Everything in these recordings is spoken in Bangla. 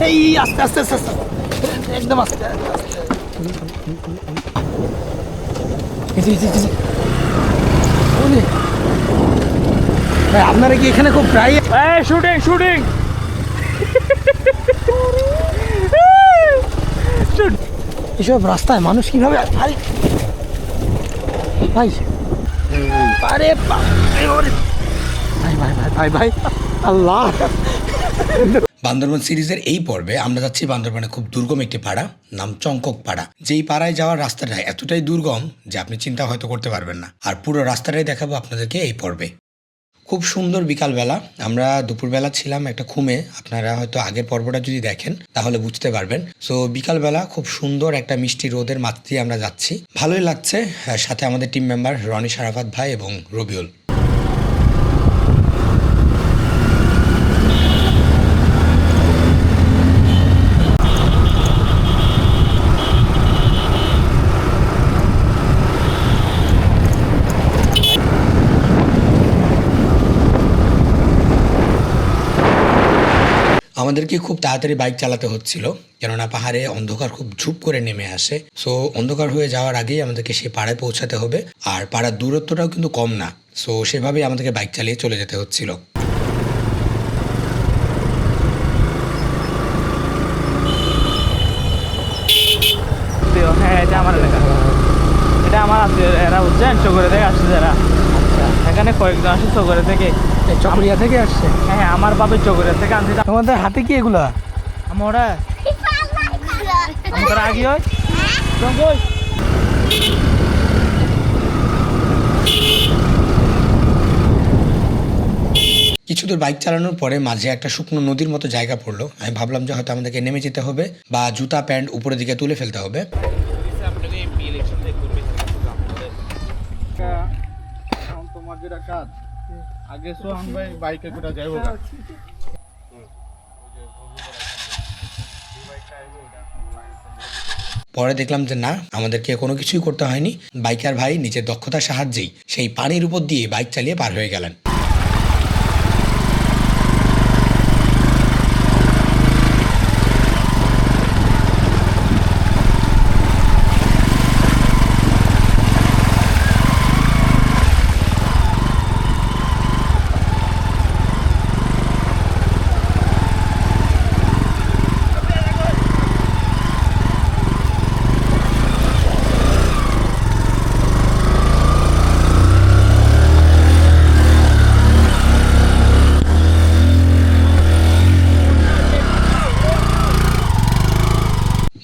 এই আস্তে আস্তে আস্তে আস্তে, একদম আস্তে আস্তে। ভাই আপনারা কি এখানে খুব প্রায় শুটিং শুটিং এসব রাস্তায় মানুষ কিভাবে ভাই ভাই আরে ভাই ভাই ভাই ভাই ভাই আল্লাহ। বান্দরবান সিরিজের এই পর্বে আমরা যাচ্ছি বান্দরবানে খুব দুর্গম একটি পাড়া, নাম চংকক পাড়া। যেই পাড়ায় যাওয়ার রাস্তাটা এতটাই দুর্গম যে আপনি চিন্তা হয়তো করতে পারবেন না। আর পুরো রাস্তাটাই দেখাবো আপনাদেরকে এই পর্বে। খুব সুন্দর বিকালবেলা, আমরা দুপুরবেলা ছিলাম একটা খুমে। আপনারা হয়তো আগের পর্বটা যদি দেখেন তাহলে বুঝতে পারবেন। সো বিকালবেলা খুব সুন্দর একটা মিষ্টি রোদের মাঝ দিয়ে আমরা যাচ্ছি, ভালোই লাগছে। সাথে আমাদের টিম মেম্বার রনি সারাফাত ভাই এবং রবিউল। আমাদেরকে খুব তাড়াতাড়ি বাইক চালাতে হচ্ছিল, কেননা পাহাড়ে অন্ধকার খুব ঝুপ করে নেমে আসে। সো অন্ধকার হয়ে যাওয়ার আগেই আমাদেরকে সেই পাড়ায় পৌঁছাতে হবে। আর পাড়ার দূরত্বটাও কিন্তু কম না, সো সেভাবেই আমাদেরকে বাইক চালিয়ে চলে যেতে হচ্ছিল। হ্যাঁ, এটা আমার এলাকা, এটা আমার আত্মীয়। এরা বুঝছেন চকরে থেকে আসছে যারা। আচ্ছা, এখানে কয়েকজন আসে চকরে থেকে, চকরিয়া থেকে আসছে। হ্যাঁ, আমার বাপের চকরে থেকে আনছি। তোমাদের হাতে কি এগুলা? আমরা আমরা আগে হয় জঙ্গল। কিছু দূর বাইক চালানোর পরে মাঝে একটা শুকনো নদীর মতো জায়গা পড়লো। আমি ভাবলাম যে হয়তো আমাদেরকে নেমে যেতে হবে বা জুতা প্যান্ট উপরের দিকে তুলে ফেলতে হবে। তোমার যেটা কাজ আগে সোহান ভাই বাইকে করে যাইব। পরে দেখলাম যে না, আমাদেরকে কোনো কিছুই করতে হয়নি। বাইকার ভাই নিজের দক্ষতার সাহায্যেই সেই পানির উপর দিয়ে বাইক চালিয়ে পার হয়ে গেলেন।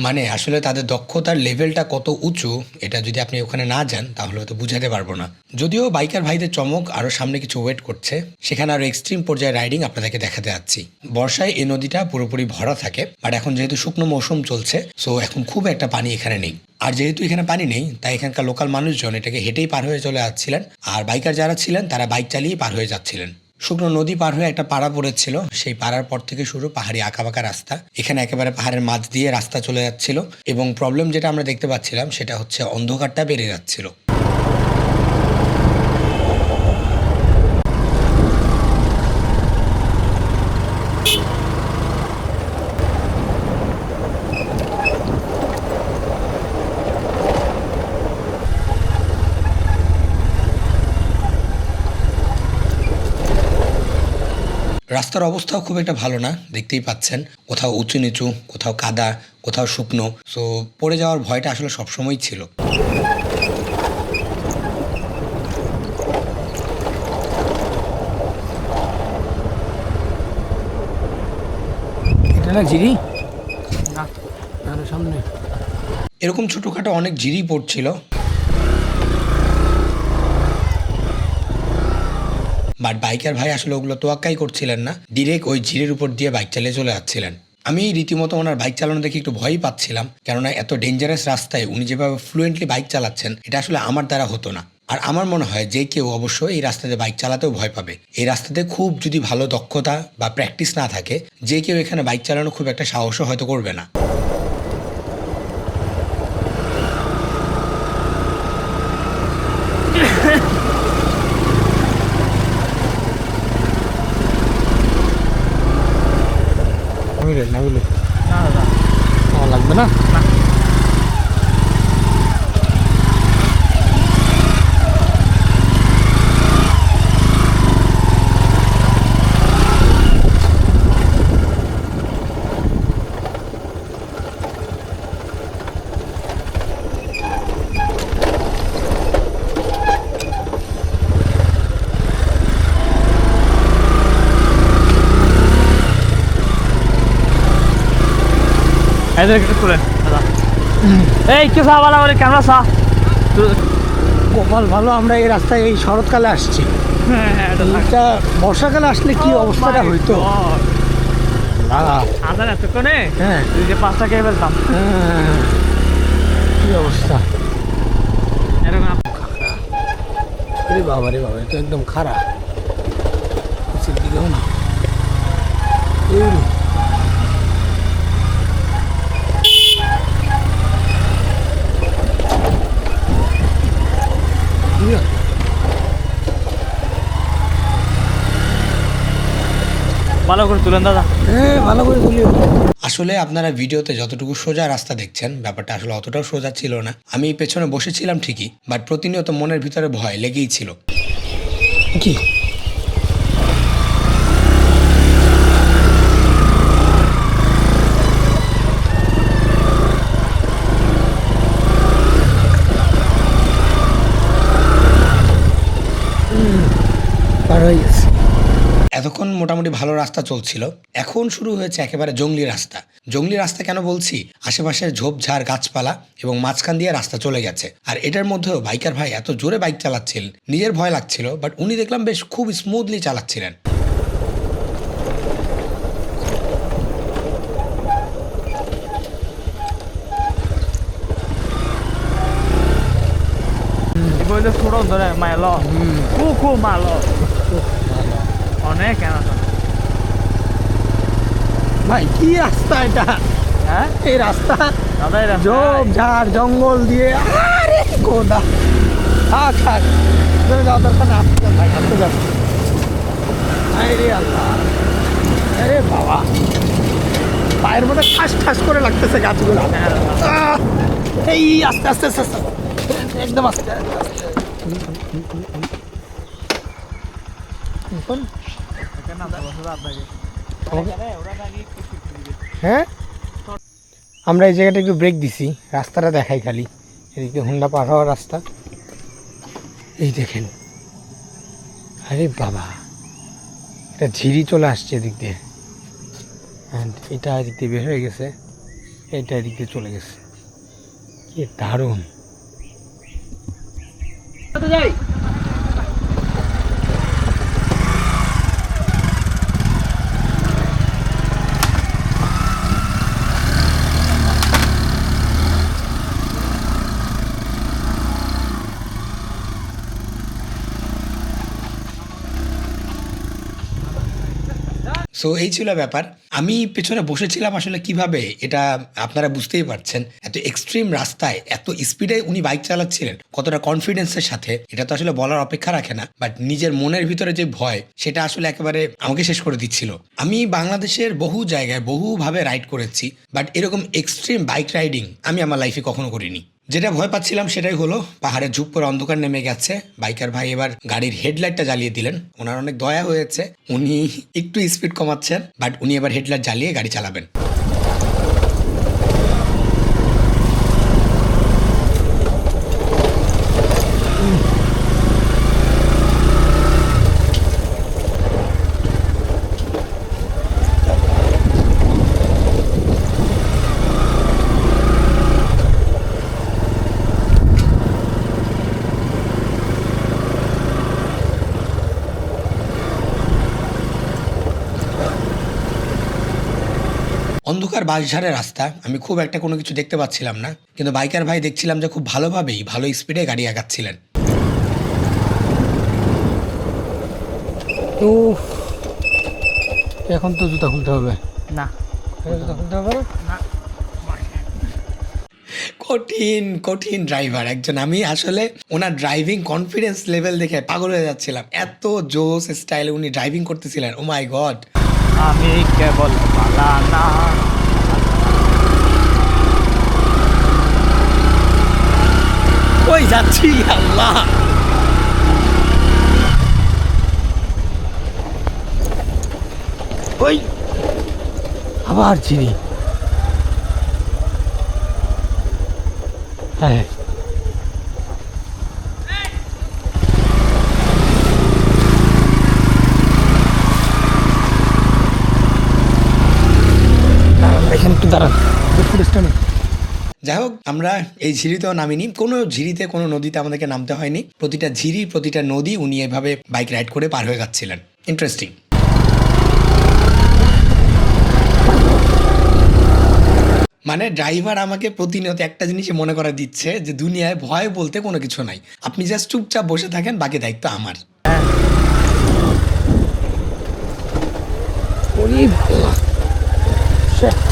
মানে আসলে তাদের দক্ষতার লেভেলটা কত উঁচু এটা যদি আপনি ওখানে না যান তাহলে হয়তো বুঝাতে পারবো না। যদিও বাইকার ভাইদের চমক আরও সামনে কিছু ওয়েট করছে, সেখানে আরও এক্সট্রিম পর্যায়ে রাইডিং আপনাদেরকে দেখাতে যাচ্ছি। বর্ষায় এই নদীটা পুরোপুরি ভরা থাকে, বাট এখন যেহেতু শুকনো মৌসুম চলছে, সো এখন খুব একটা পানি এখানে নেই। আর যেহেতু এখানে পানি নেই তাই এখানকার লোকাল মানুষজন এটাকে হেঁটেই পার হয়ে চলে যাচ্ছিলেন, আর বাইকার যারা ছিলেন তারা বাইক চালিয়েই পার হয়ে যাচ্ছিলেন। শুকনো নদী পার হয়ে একটা পাড়া পড়েছিল, সেই পাড়ার পর থেকে শুরু পাহাড়ি আঁকাবাঁকা রাস্তা। এখানে একেবারে পাহাড়ের মাঝ দিয়ে রাস্তা চলে যাচ্ছিল, এবং প্রবলেম যেটা আমরা দেখতে পাচ্ছিলাম সেটা হচ্ছে অন্ধকারটা বেড়ে যাচ্ছিল। রাস্তার অবস্থাও খুব একটা ভালো না, দেখতেই পাচ্ছেন। কোথাও উঁচু নিচু, কোথাও কাদা, কোথাও শুকনো। সো পড়ে যাওয়ার ভয়টা আসলে সবসময়ই ছিল। এটা না জিরি না, আরো সামনে এরকম ছোটোখাটো অনেক জিরি পড়ছিল, বাট বাইকার ভাই আসলে ওগুলো তোয়াক্কাই করছিলেন না, ডিরেক্ট ওই ঝিরের উপর দিয়ে বাইক চালিয়ে চলে যাচ্ছিলেন। আমি রীতিমতো ওনার বাইক চালানো দেখে একটু ভয়ই পাচ্ছিলাম, কেননা এত ডেঞ্জারাস রাস্তায় উনি যেভাবে ফ্লুয়েন্টলি বাইক চালাচ্ছেন এটা আসলে আমার দ্বারা হতো না। আর আমার মনে হয় যে কেউ অবশ্যই এই রাস্তাতে বাইক চালাতেও ভয় পাবে। এই রাস্তাতে খুব যদি ভালো দক্ষতা বা প্র্যাকটিস না থাকে, যে কেউ এখানে বাইক চালানো খুব একটা সাহসও হয়তো করবে না। নামিলে লাগবে না। এদের একটু তুলেন দাদা। এই কি চা বালা বলে ক্যামেরা চা। কপাল ভালো আমরা এই রাস্তায় এই শরৎকালে আসছি। হ্যাঁ এটা বর্ষাকালে আসলে কি অবস্থাটা হইতো। আদান এতক্ষণে হ্যাঁ তুই যে 5টা খেয়ে ফেলতাম। কি অবস্থা। এরকম রে বাবা রে বাবা, এটা একদম খারাপ। দিকেও না ভালো করে তুলেন দাদা। হ্যাঁ ভালো করে তুলিও। আসলে আপনারা ভিডিওতে যতটুকু সোজা রাস্তা দেখছেন, ব্যাপারটা আসলে অতটাও সোজা ছিল না। আমি পেছনে বসেছিলাম ঠিকই, বাট প্রতিনিয়ত মনের ভিতরে ভয় লেগেই ছিল। কি পার হয়ে গেছে। এতক্ষণ মোটামুটি ভালো রাস্তা চলছিল, এখন শুরু হয়েছে একেবারে জঙ্গলি রাস্তা। জঙ্গলি রাস্তা কেন বলছি, আশেপাশের ঝোপঝাড় গাছপালা এবং মাঝখান দিয়ে রাস্তা চলে গেছে। আর এটার মধ্যেও বাইকার ভাই এত জোরে বাইক চালাচ্ছিলেন, নিজের ভয় লাগছিল, বাট উনি দেখলাম বেশ খুব স্মুথলি চালাচ্ছিলেন। বললে ছোট ধরে মাইল খুব মালো অনেক কেন ভাই কি রাস্তা এটা। হ্যাঁ এই রাস্তা দাদা এই রাস্তায়- ঝোপ ঝাড় জঙ্গল দিয়ে। আরে গোদা থাক থাক, চলে যাওয়া দরকার না। হাঁটতে যান ভাই, হাঁটতে যান। আরে আল্লাহ, আরে বাবা, পায়ের মধ্যে ঠাস ঠাস করে লাগতেছে গাছগুলো। আহ! এই আস্তে আস্তে আস্তে আস্তে, একদম আস্তে আস্তে। এখন এখানে নামতে বসে দাও আপনাকে। ওরা দাঁড়িয়ে একটু ছুটি দিবে। হ্যাঁ আমরা এই জায়গাটা একটু ব্রেক দিছি, রাস্তাটা দেখাই খালি। এদিকে হুন্ডা পার হওয়ার রাস্তা, এই দেখেন। আরে বাবা, এটা ঝিরি চলে আসছে এদিক দিয়ে, অ্যান্ড এটা এদিক দিয়ে বের হয়ে গেছে, এটা এদিক দিয়ে চলে গেছে। কি দারুণ। সো এই ছিল ব্যাপার। আমি পেছনে বসেছিলাম আসলে কিভাবে, এটা আপনারা বুঝতেই পারছেন। এত এক্সট্রিম রাস্তায় এত স্পিডে উনি বাইক চালাচ্ছিলেন, কতটা কনফিডেন্সের সাথে, এটা তো আসলে বলার অপেক্ষা রাখে না। বাট নিজের মনের ভিতরে যে ভয়, সেটা আসলে একেবারে আমাকে শেষ করে দিচ্ছিল। আমি বাংলাদেশের বহু জায়গায় বহুভাবে রাইড করেছি, বাট এরকম এক্সট্রিম বাইক রাইডিং আমি আমার লাইফে কখনো করিনি। যেটা ভয় পাচ্ছিলাম সেটাই হলো, পাহাড়ে ঝুপ করে অন্ধকার নেমে গেছে। বাইকার ভাই এবার গাড়ির হেডলাইটটা জ্বালিয়ে দিলেন। ওনার অনেক দয়া হয়েছে, উনি একটু স্পিড কমাচ্ছেন, বাট উনি এবার হেডলাইট জ্বালিয়ে গাড়ি চালাবেন। অন্ধকার বাঁশঝাড়ের রাস্তা, আমি খুব একটা কোনো কিছু দেখতে পাচ্ছিলাম না, কিন্তু বাইকার ভাই দেখছিলাম যে খুব ভালোভাবেই ভালো স্পিডে গাড়ি আগাচ্ছিলেন। তো এখন তো জুতা খুলতে হবে না জুতা খুলতে হবে না কঠিন কঠিন ড্রাইভার একজন। আমি আসলে ওনার ড্রাইভিং কনফিডেন্স লেভেল দেখে পাগল হয়ে যাচ্ছিলাম। এত জোস স্টাইলে উনি ড্রাইভিং করতেছিলেন, ও মাই গড। আমি কেবল বালা না কই যাচ্ছি আল্লাহ। ওই আবার চিনি। হ্যাঁ এখানে একটু দাঁড়ান, ফুটেজটা নেই। যাই হোক, আমরা এই ঝিরিতেও নামিনি, কোনো ঝিরিতে কোনো নদীতে আমাদেরকে নামতে হয়নি। প্রতিটা ঝিরি প্রতিটা নদী উনি এভাবে বাইক রাইড করে পার হয়ে যাচ্ছিলেন। ইন্টারেস্টিং। মানে ড্রাইভার আমাকে প্রতিনিয়ত একটা জিনিসই মনে করা দিচ্ছে যে দুনিয়ায় ভয় বলতে কোনো কিছু নাই, আপনি জাস্ট চুপচাপ বসে থাকেন, বাকি দায়িত্ব আমার। ওরে বাবা, shit.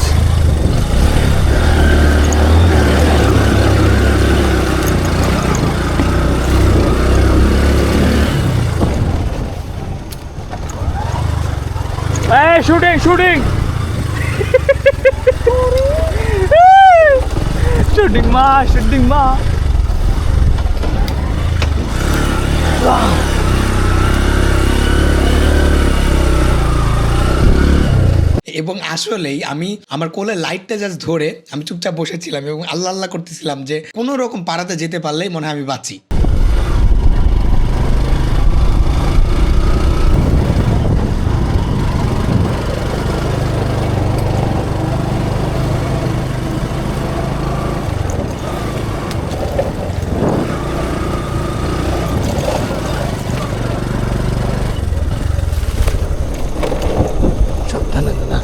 এই শুটিং শুটিং শুটিং মা এবং আসলেই আমি আমার কোলে লাইটটা জাস্ট ধরে আমি চুপচাপ বসেছিলাম এবং আল্লাহ আল্লাহ করতেছিলাম যে কোনো রকম পাড়াতে যেতে পারলেই মনে হয় আমি বাঁচি। সাবধানে দাদা।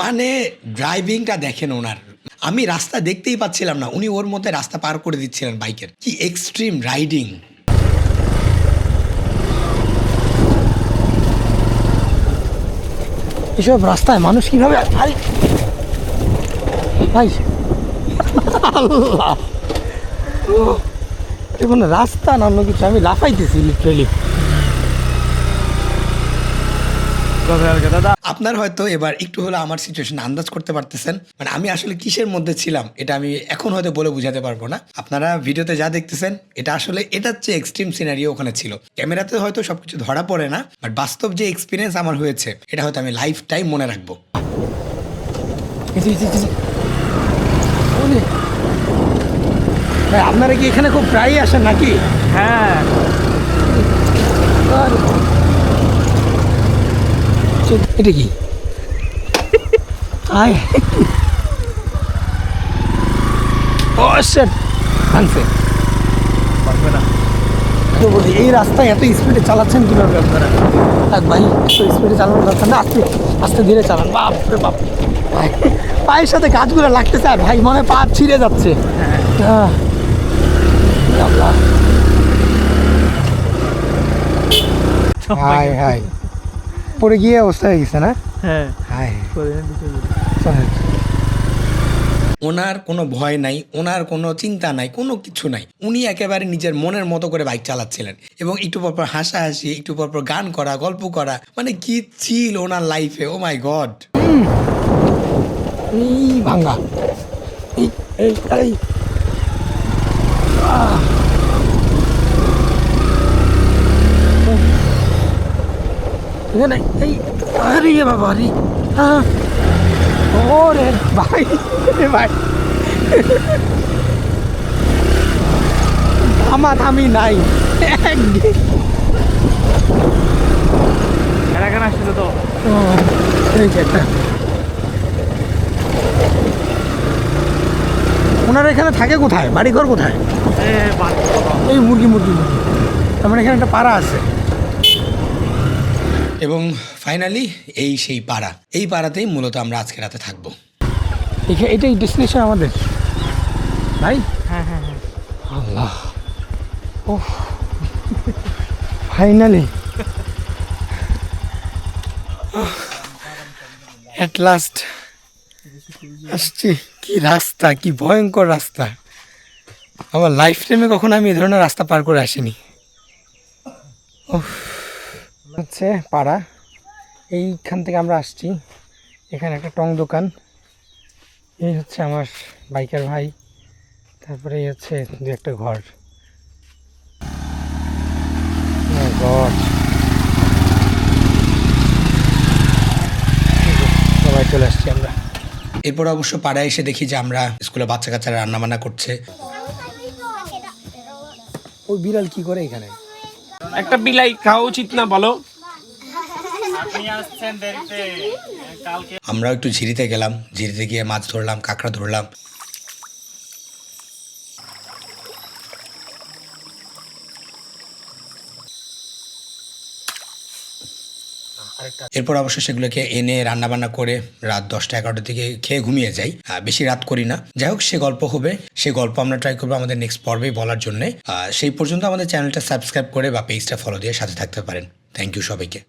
মানে ড্রাইভিংটা দেখেন ওনার, আমি রাস্তা দেখতেই পাচ্ছিলাম না, উনি ওর মধ্যে রাস্তা পার করে দিচ্ছিলেন বাইকের। কি এক্সট্রিম রাইডিং। এসব রাস্তায় মানুষ কিভাবে, আরে ভাই আল্লাহ, কোনো রাস্তা না অন্য কিছু, আমি লাফাইতেছি লিটারেলি। দাদা আপনার হয়তো এবার একটু হলে আমার সিচুয়েশন আন্দাজ করতে পারতেছেন, মানে আমি আসলে কিসের মধ্যে ছিলাম এটা আমি এখন হয়তো বলে বোঝাতে পারবো না। আপনারা ভিডিওতে যা দেখতেছেন এটা আসলে এটার চেয়ে এক্সট্রিম সিনারিও ওখানে ছিল। ক্যামেরাতে হয়তো সবকিছু ধরা পড়ে না, বাট বাস্তব যে এক্সপিরিয়েন্স আমার হয়েছে এটা হয়তো আমি লাইফ টাইম মনে রাখবো। ভাই আপনারা কি এখানে খুব প্রায়ই আসেন নাকি? হ্যাঁ এটা কি আয় ও শিট, ভাঙছে। পারবে না। তো বলি এই রাস্তায় এত স্পিডে চালাচ্ছেন কীভাবে আপনারা? থাক ভাই, এত স্পিডে চালানোর দরকার না, আস্তে আস্তে ধীরে চালান। বাপ রে বাপ, ভাই পায়ের সাথে গাছগুলো লাগতেছে আর ভাই মনে হয় পা ছিঁড়ে যাচ্ছে। আল্লাহ, হাই হাই, পড়ে গিয়ে অবস্থা হয়ে গেছে না? হ্যাঁ হাই করে চলেন। ওনার কোনো ভয় নাই, ওনার কোনো চিন্তা নাই, কোনো কিছু নাই। উনি একেবারে নিজের মনের মতো করে বাইক চালাচ্ছিলেন এবং একটু পরপর হাসাহাসি, একটু পরপর গান করা, গল্প করা, মানে কি ছিল ওনার লাইফে। ও মাই গড। এই ভাঙ্গা, এই এই এই এখানে এই, আরে বাবা রে, ওরে ভাই, ভাই থামি নাই একদিন। এখানে আসছিল তো এই যে একটা, ওনারা এখানে থাকে কোথায়, বাড়িঘর কোথায়? এই মুরগি মুরগি মুরগি, তার মানে এখানে একটা পাড়া আছে। এবং ফাইনালি এই সেই পাড়া, এই পাড়াতেই মূলত আমরা আজকে রাতে থাকবো। এটাই ডেস্টিনেশন আমাদের ভাই। হ্যাঁ হ্যাঁ হ্যাঁ আল্লাহ, ও ফাইনালি এট লাস্ট আসছি। কি রাস্তা, কি ভয়ঙ্কর রাস্তা, আমার লাইফ টাইমে কখনো আমি এই ধরনের রাস্তা পার করে আসিনি। হচ্ছে পাড়া, এইখান থেকে আমরা আসছি। এখানে একটা টং দোকান, এই হচ্ছে আমার বাইকার ভাই, তারপরে এই হচ্ছে দু একটা ঘর। ঘর সবাই চলে আসছি আমরা। এরপর অবশ্য পাড়ায় এসে দেখি যে আমরা স্কুলে বাচ্চা কাচ্চারা রান্নাবান্না করছে। ওই বিড়াল কি করে এখানে? একটা বিলাই খাওয়া উচিত না বলো? আমরাও একটু ঝিরিতে গেলাম, ঝিরিতে গিয়ে মাছ ধরলাম, কাঁকড়া ধরলাম। এরপর অবশ্য সেগুলোকে এনে রান্নাবান্না করে রাত 10টা-11টার দিকে খেয়ে ঘুমিয়ে যাই। বেশি রাত করি না। যাই হোক, সে গল্প হবে, সে গল্প আমরা ট্রাই করবো আমাদের নেক্সট পর্বেই বলার জন্য। সেই পর্যন্ত আমাদের চ্যানেলটা সাবস্ক্রাইব করে বা পেজটা ফলো দিয়ে সাথে থাকতে পারেন। থ্যাংক ইউ সবাইকে।